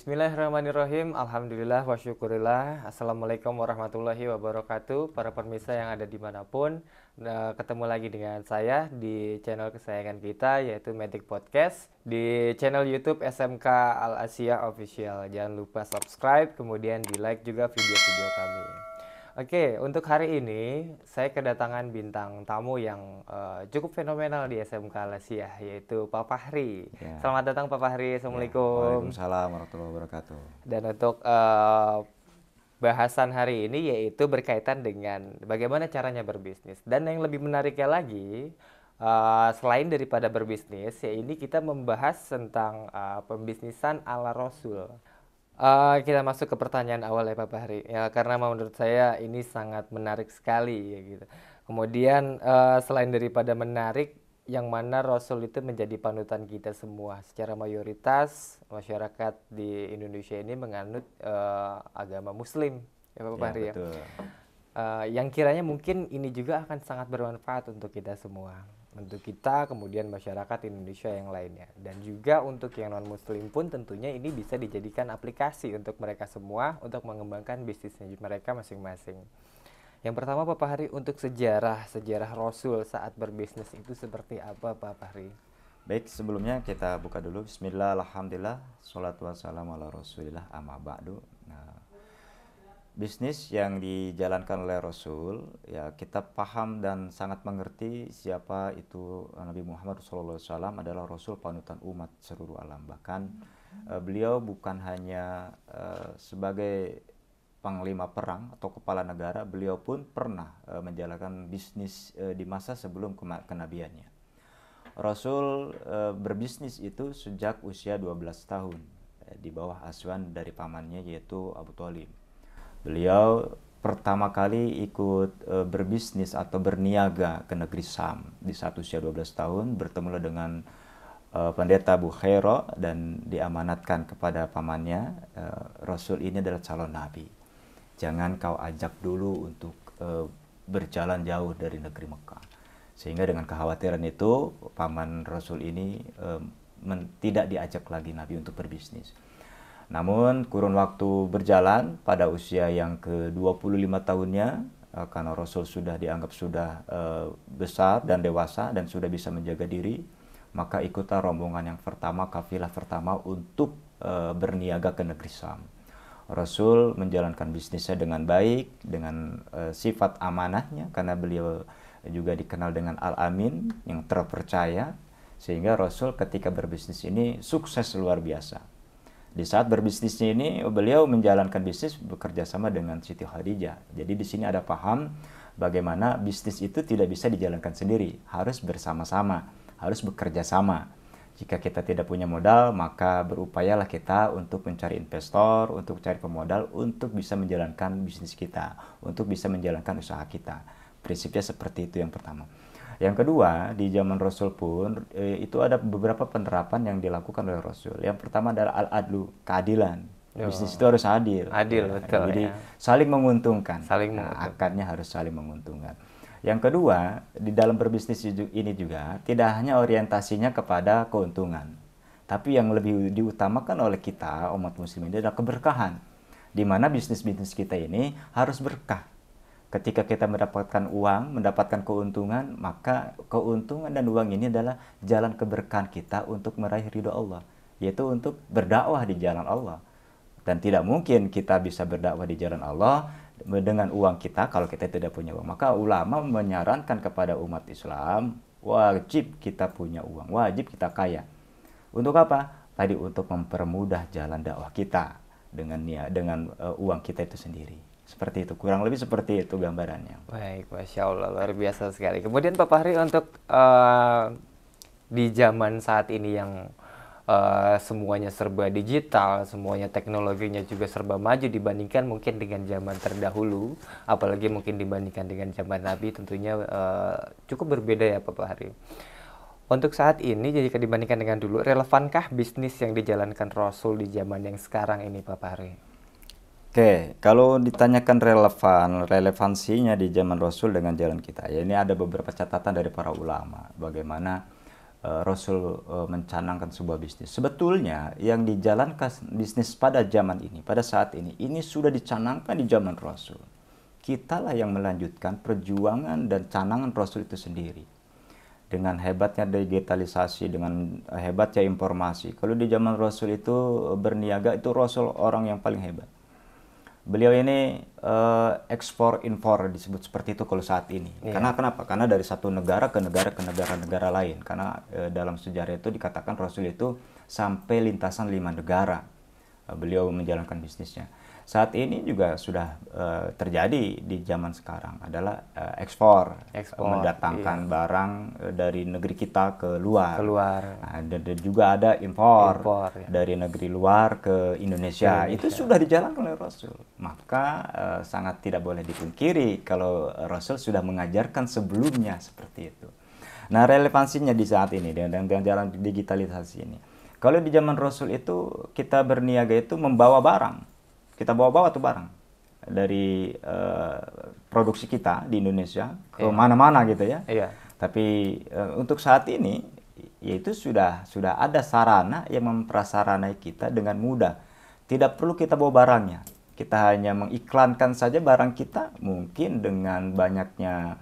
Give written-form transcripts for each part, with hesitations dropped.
Bismillahirrahmanirrahim. Alhamdulillah wa syukurillah. Assalamualaikum warahmatullahi wabarakatuh. Para pemirsa yang ada dimanapun, ketemu lagi dengan saya di channel kesayangan kita, yaitu Magic Podcast, di channel YouTube SMK Al Asia Official. Jangan lupa subscribe, kemudian di like juga video-video kami. Oke, untuk hari ini saya kedatangan bintang tamu yang cukup fenomenal di SMK Al Asia, yaitu Pak Fahri. Ya. Selamat datang Pak Fahri. Assalamualaikum. Waalaikumsalam warahmatullahi wabarakatuh. Dan untuk bahasan hari ini yaitu berkaitan dengan bagaimana caranya berbisnis. Dan yang lebih menariknya lagi, selain daripada berbisnis, ya ini kita membahas tentang pembisnisan ala Rasul. Kita masuk ke pertanyaan awal ya Pak Fahri. Ya, karena menurut saya ini sangat menarik sekali ya gitu. Kemudian selain daripada menarik, yang mana Rasul itu menjadi panutan kita semua. Secara mayoritas masyarakat di Indonesia ini menganut agama Muslim, ya Pak Fahri ya. Betul. Yang kiranya mungkin ini juga akan sangat bermanfaat untuk kita semua, untuk kita kemudian masyarakat Indonesia yang lainnya, dan juga untuk yang non Muslim pun tentunya ini bisa dijadikan aplikasi untuk mereka semua untuk mengembangkan bisnisnya mereka masing-masing. Yang pertama Pak Fahri, untuk sejarah Rasul saat berbisnis itu seperti apa Pak Fahri? Baik, sebelumnya kita buka dulu. Bismillah, alhamdulillah, sholatu wassalamu ala rasulillah, amma ba'du. Bisnis yang dijalankan oleh Rasul, ya kita paham dan sangat mengerti siapa itu Nabi Muhammad SAW adalah Rasul panutan umat seluruh alam. Bahkan beliau bukan hanya sebagai panglima perang atau kepala negara, beliau pun pernah menjalankan bisnis di masa sebelum kenabiannya. Rasul berbisnis itu sejak usia 12 tahun di bawah asuhan dari pamannya yaitu Abu Thalib. Beliau pertama kali ikut berbisnis atau berniaga ke negeri Syam di saat usia 12 tahun, bertemu dengan pendeta Bukhaira dan diamanatkan kepada pamannya, Rasul ini adalah calon nabi. Jangan kau ajak dulu untuk berjalan jauh dari negeri Mekah. Sehingga dengan kekhawatiran itu, paman Rasul ini tidak diajak lagi Nabi untuk berbisnis. Namun kurun waktu berjalan, pada usia yang ke-25 tahunnya, karena Rasul sudah dianggap sudah besar dan dewasa dan sudah bisa menjaga diri, maka ikutlah rombongan yang pertama, kafilah pertama untuk berniaga ke negeri Syam. Rasul menjalankan bisnisnya dengan baik, dengan sifat amanahnya, karena beliau juga dikenal dengan Al-Amin, yang terpercaya, sehingga Rasul ketika berbisnis ini sukses luar biasa. Di saat berbisnisnya ini, beliau menjalankan bisnis bekerja sama dengan Siti Khadijah. Jadi di sini ada paham bagaimana bisnis itu tidak bisa dijalankan sendiri, harus bersama-sama, harus bekerja sama. Jika kita tidak punya modal, maka berupayalah kita untuk mencari investor, untuk cari pemodal, untuk bisa menjalankan bisnis kita, untuk bisa menjalankan usaha kita. Prinsipnya seperti itu yang pertama. Yang kedua, di zaman Rasul pun itu ada beberapa penerapan yang dilakukan oleh Rasul. Yang pertama adalah al-adlu, keadilan. Bisnis itu harus adil. Adil, ya, betul. Jadi saling menguntungkan. Saling menguntungkan. Akadnya harus saling menguntungkan. Yang kedua, di dalam berbisnis ini juga tidak hanya orientasinya kepada keuntungan, tapi yang lebih diutamakan oleh kita umat muslim ini adalah keberkahan, di mana bisnis-bisnis kita ini harus berkah. Ketika kita mendapatkan uang, mendapatkan keuntungan, maka keuntungan dan uang ini adalah jalan keberkahan kita untuk meraih ridho Allah, yaitu untuk berdakwah di jalan Allah. Dan tidak mungkin kita bisa berdakwah di jalan Allah dengan uang kita kalau kita tidak punya uang. Maka ulama menyarankan kepada umat Islam, wajib kita punya uang, wajib kita kaya. Untuk apa? Tadi untuk mempermudah jalan dakwah kita dengan uang kita itu sendiri. Seperti itu, kurang lebih seperti itu gambarannya. Baik, Masya Allah, luar biasa sekali. Kemudian Pak Fahri, untuk di zaman saat ini yang semuanya serba digital, semuanya teknologinya juga serba maju dibandingkan mungkin dengan zaman terdahulu, apalagi mungkin dibandingkan dengan zaman Nabi, tentunya cukup berbeda ya Pak Fahri. Untuk saat ini, jika dibandingkan dengan dulu, relevankah bisnis yang dijalankan Rasul di zaman yang sekarang ini Pak Fahri? Oke, kalau ditanyakan relevansinya di zaman Rasul dengan jalan kita, ya ini ada beberapa catatan dari para ulama bagaimana Rasul mencanangkan sebuah bisnis. Sebetulnya yang dijalankan bisnis pada zaman ini, pada saat ini sudah dicanangkan di zaman Rasul. Kitalah yang melanjutkan perjuangan dan canangan Rasul itu sendiri. Dengan hebatnya digitalisasi, dengan hebatnya informasi. Kalau di zaman Rasul itu berniaga, itu Rasul orang yang paling hebat. Beliau ini ekspor impor disebut seperti itu kalau saat ini. Karena kenapa? Karena dari satu negara ke negara lain. Karena dalam sejarah itu dikatakan Rasul itu sampai lintasan 5 negara beliau menjalankan bisnisnya. Saat ini juga sudah terjadi di zaman sekarang adalah ekspor, mendatangkan barang dari negeri kita ke luar. Nah, dan juga ada impor dari negeri luar ke Indonesia. Itu sudah dijalankan oleh Rasul. Maka sangat tidak boleh dipungkiri kalau Rasul sudah mengajarkan sebelumnya seperti itu. Nah, relevansinya di saat ini dengan jalan digitalisasi ini. Kalau di zaman Rasul itu kita berniaga itu membawa barang. Kita bawa-bawa tuh barang dari produksi kita di Indonesia ke mana-mana gitu ya. Tapi untuk saat ini yaitu sudah ada sarana yang memprasaranai kita dengan mudah. Tidak perlu kita bawa barangnya. Kita hanya mengiklankan saja barang kita, mungkin dengan banyaknya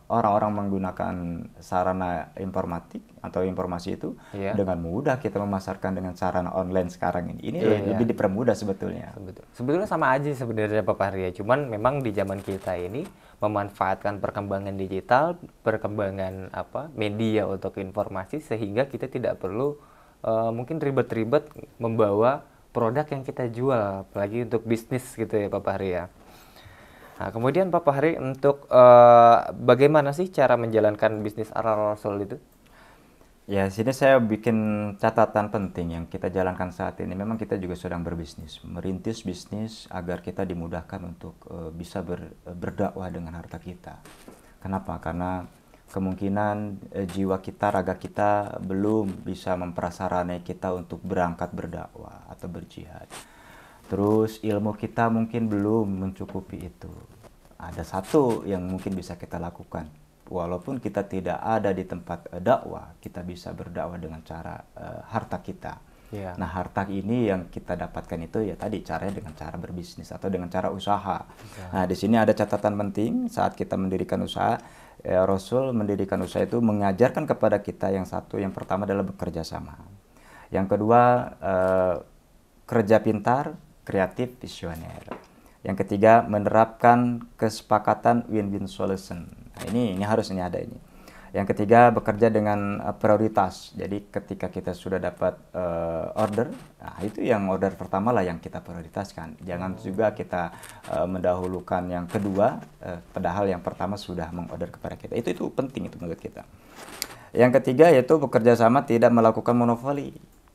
orang-orang menggunakan sarana informatik atau informasi itu dengan mudah kita memasarkan dengan sarana online sekarang ini. Ini lebih dipermudah sebetulnya. Sebetulnya sama aja sebenarnya Pak Fahri ya. Cuman memang di zaman kita ini memanfaatkan perkembangan digital, perkembangan media untuk informasi sehingga kita tidak perlu mungkin ribet-ribet membawa produk yang kita jual, apalagi untuk bisnis gitu ya Pak Fahri ya. Nah, kemudian Pak Fahri untuk bagaimana sih cara menjalankan bisnis ala Rasul itu? Ya, sini saya bikin catatan penting yang kita jalankan saat ini. Memang kita juga sedang berbisnis, merintis bisnis agar kita dimudahkan untuk bisa berdakwah dengan harta kita. Kenapa? Karena kemungkinan jiwa kita, raga kita belum bisa memprasaranai kita untuk berangkat berdakwah atau berjihad. Terus ilmu kita mungkin belum mencukupi itu. Ada satu yang mungkin bisa kita lakukan. Walaupun kita tidak ada di tempat dakwah, kita bisa berdakwah dengan cara harta kita. Nah, harta ini yang kita dapatkan itu ya tadi caranya dengan cara berbisnis atau dengan cara usaha. Nah, di sini ada catatan penting saat kita mendirikan usaha. Rasul mendirikan usaha itu mengajarkan kepada kita yang satu, yang pertama adalah bekerja sama. Yang kedua, kerja pintar, kreatif, visioner. Yang ketiga, menerapkan kesepakatan win-win solution. Nah, ini harusnya ada ini. Yang ketiga, bekerja dengan prioritas. Jadi ketika kita sudah dapat order, nah itu yang order pertama lah yang kita prioritaskan. Jangan juga kita mendahulukan yang kedua, padahal yang pertama sudah mengorder kepada kita. Itu penting itu menurut kita. Yang ketiga yaitu bekerja sama, tidak melakukan monopoli.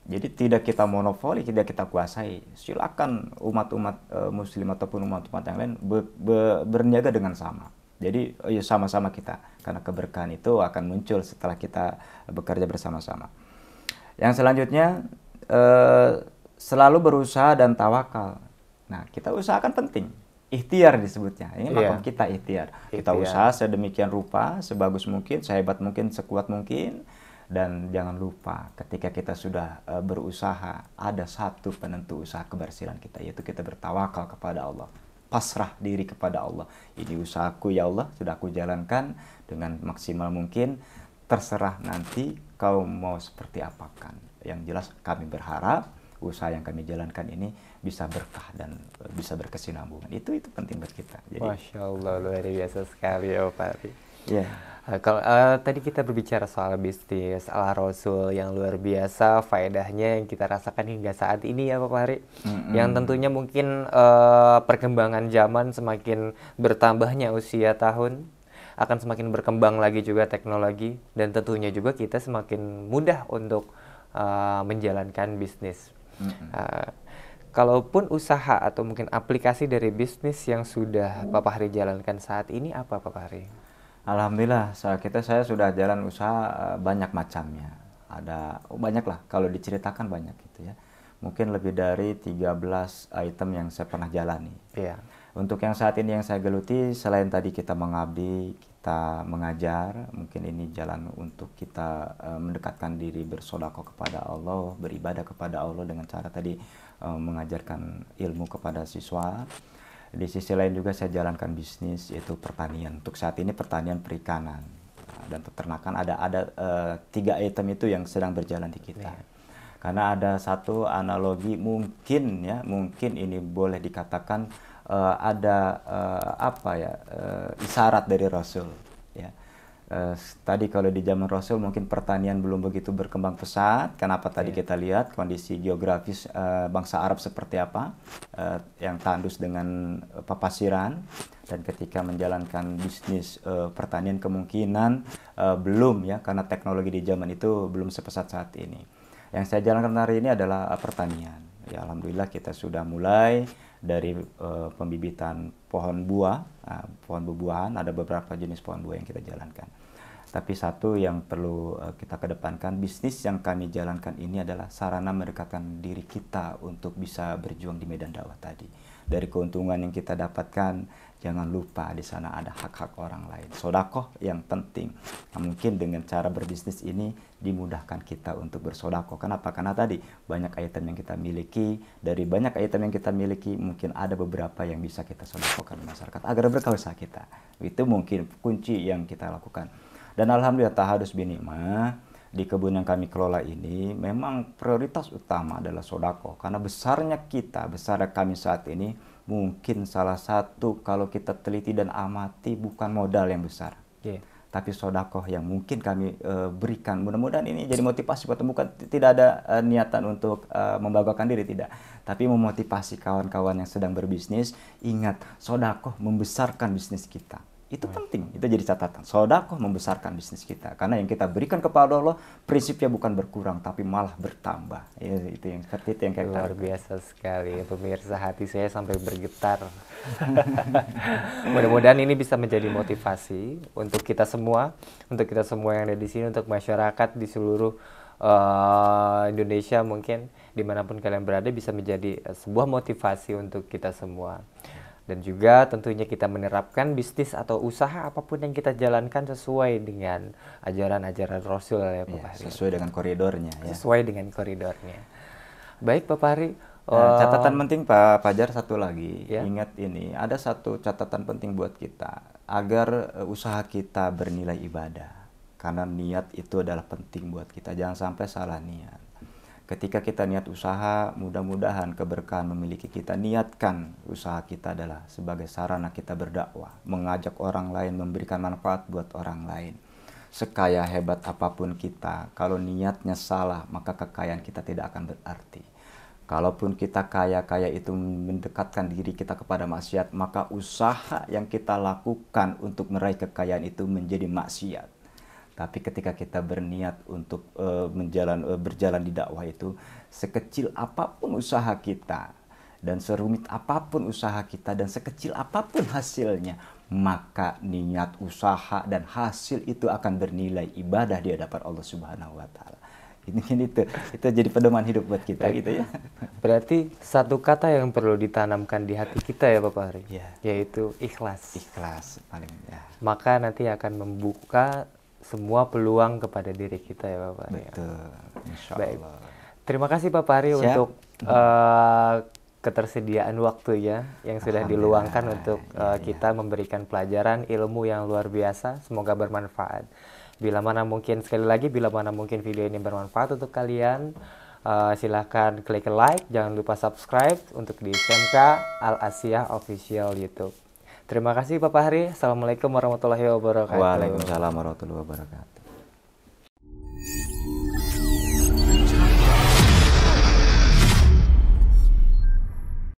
Jadi tidak kita monopoli, tidak kita kuasai. Silakan umat-umat muslim ataupun umat-umat yang lain berniaga dengan sama. Jadi sama-sama kita, karena keberkahan itu akan muncul setelah kita bekerja bersama-sama. Yang selanjutnya selalu berusaha dan tawakal. Nah, kita usahakan penting. Ikhtiar disebutnya. Ini makom kita ikhtiar. Kita usaha sedemikian rupa, sebagus mungkin, sehebat mungkin, sekuat mungkin. Dan jangan lupa ketika kita sudah berusaha, ada satu penentu usaha keberhasilan kita, yaitu kita bertawakal kepada Allah. Pasrah diri kepada Allah. Ini usahaku ya Allah, sudah aku jalankan dengan maksimal mungkin. Terserah nanti kau mau seperti apakan. Yang jelas kami berharap usaha yang kami jalankan ini bisa berkah dan bisa berkesinambungan. Itu penting buat kita. Jadi, Masya Allah, luar biasa sekali ya Pak Ari. Yeah. Kalau tadi kita berbicara soal bisnis ala Rasul yang luar biasa, faedahnya yang kita rasakan hingga saat ini ya Pak Fahri. Yang tentunya mungkin perkembangan zaman semakin bertambahnya usia tahun, akan semakin berkembang lagi juga teknologi, dan tentunya juga kita semakin mudah untuk menjalankan bisnis. Kalaupun usaha atau mungkin aplikasi dari bisnis yang sudah Pak Fahri jalankan saat ini apa Pak Fahri? Alhamdulillah, saya sudah jalan usaha banyak macamnya. Ada banyak lah, kalau diceritakan banyak gitu ya. Mungkin lebih dari 13 item yang saya pernah jalani. Untuk yang saat ini yang saya geluti, selain tadi kita mengabdi, kita mengajar, mungkin ini jalan untuk kita mendekatkan diri bersedekah kepada Allah, beribadah kepada Allah dengan cara tadi mengajarkan ilmu kepada siswa. Di sisi lain juga saya jalankan bisnis, yaitu pertanian. Untuk saat ini pertanian perikanan dan peternakan. Ada 3 item itu yang sedang berjalan di kita. Karena ada satu analogi, mungkin ini boleh dikatakan ada isyarat dari Rasul, ya. Tadi kalau di zaman Rasul mungkin pertanian belum begitu berkembang pesat. Kenapa tadi kita lihat kondisi geografis bangsa Arab seperti apa, yang tandus dengan papasiran, dan ketika menjalankan bisnis pertanian kemungkinan belum, ya, karena teknologi di zaman itu belum sepesat saat ini. Yang saya jalankan hari ini adalah pertanian. Ya, alhamdulillah kita sudah mulai dari pembibitan pohon buah, pohon buah-buahan. Ada beberapa jenis pohon buah yang kita jalankan. Tapi satu yang perlu kita kedepankan, bisnis yang kami jalankan ini adalah sarana mendekatkan diri kita untuk bisa berjuang di medan dakwah tadi. Dari keuntungan yang kita dapatkan, jangan lupa di sana ada hak-hak orang lain. Sodakoh yang penting. Nah, mungkin dengan cara berbisnis ini dimudahkan kita untuk bersodakoh. Kenapa? Karena tadi banyak item yang kita miliki. Dari banyak item yang kita miliki, mungkin ada beberapa yang bisa kita sodakohkan di masyarakat agar berkah usaha kita. Itu mungkin kunci yang kita lakukan. Dan alhamdulillah tahadus binikmah, di kebun yang kami kelola ini memang prioritas utama adalah sodakoh. Karena besarnya kami saat ini, mungkin salah satu kalau kita teliti dan amati bukan modal yang besar, tapi sodakoh yang mungkin kami berikan. Mudah-mudahan ini jadi motivasi buat, bukan tidak ada niatan untuk membanggakan diri, tidak, tapi memotivasi kawan-kawan yang sedang berbisnis. Ingat, sodakoh membesarkan bisnis kita. Itu penting, itu jadi catatan. Sodakoh membesarkan bisnis kita, karena yang kita berikan kepada Allah prinsipnya bukan berkurang tapi malah bertambah. Ya, itu yang seperti itu yang kita luar biasa sekali, pemirsa, hati saya sampai bergetar. Mudah-mudahan ini bisa menjadi motivasi untuk kita semua yang ada di sini, untuk masyarakat di seluruh Indonesia, mungkin dimanapun kalian berada, bisa menjadi sebuah motivasi untuk kita semua. Dan juga tentunya kita menerapkan bisnis atau usaha apapun yang kita jalankan sesuai dengan ajaran-ajaran Rasul, ya Pak Fahri. Sesuai dengan koridornya. Ya. Sesuai dengan koridornya. Baik Pak Fahri. Catatan penting Pak Fajar, satu lagi. Ya? Ingat ini, ada satu catatan penting buat kita. Agar usaha kita bernilai ibadah. Karena niat itu adalah penting buat kita. Jangan sampai salah niat. Ketika kita niat usaha, mudah-mudahan keberkahan memiliki kita. Niatkan usaha kita adalah sebagai sarana kita berdakwah, mengajak orang lain, memberikan manfaat buat orang lain. Sekaya hebat apapun kita, kalau niatnya salah, maka kekayaan kita tidak akan berarti. Kalaupun kita kaya itu mendekatkan diri kita kepada maksiat, maka usaha yang kita lakukan untuk meraih kekayaan itu menjadi maksiat. Tapi ketika kita berniat untuk berjalan di dakwah itu, sekecil apapun usaha kita, dan serumit apapun usaha kita, dan sekecil apapun hasilnya, maka niat usaha dan hasil itu akan bernilai ibadah di hadapan Allah Subhanahu wa Ta'ala. Itu jadi pedoman hidup buat kita, gitu ya. Berarti satu kata yang perlu ditanamkan di hati kita, ya Pak Fahri, yaitu ikhlas. Ikhlas paling ya. Maka nanti akan membuka semua peluang kepada diri kita, ya Bapak. Betul, insya Allah. Baik. Terima kasih Pak Fahri untuk ketersediaan waktunya yang sudah diluangkan untuk kita memberikan pelajaran ilmu yang luar biasa. Semoga bermanfaat. Bila mana mungkin video ini bermanfaat untuk kalian, silahkan klik like, jangan lupa subscribe untuk di SMK Al-Asiyah Official YouTube. Terima kasih Pak Fahri. Assalamualaikum warahmatullahi wabarakatuh. Waalaikumsalam warahmatullahi wabarakatuh.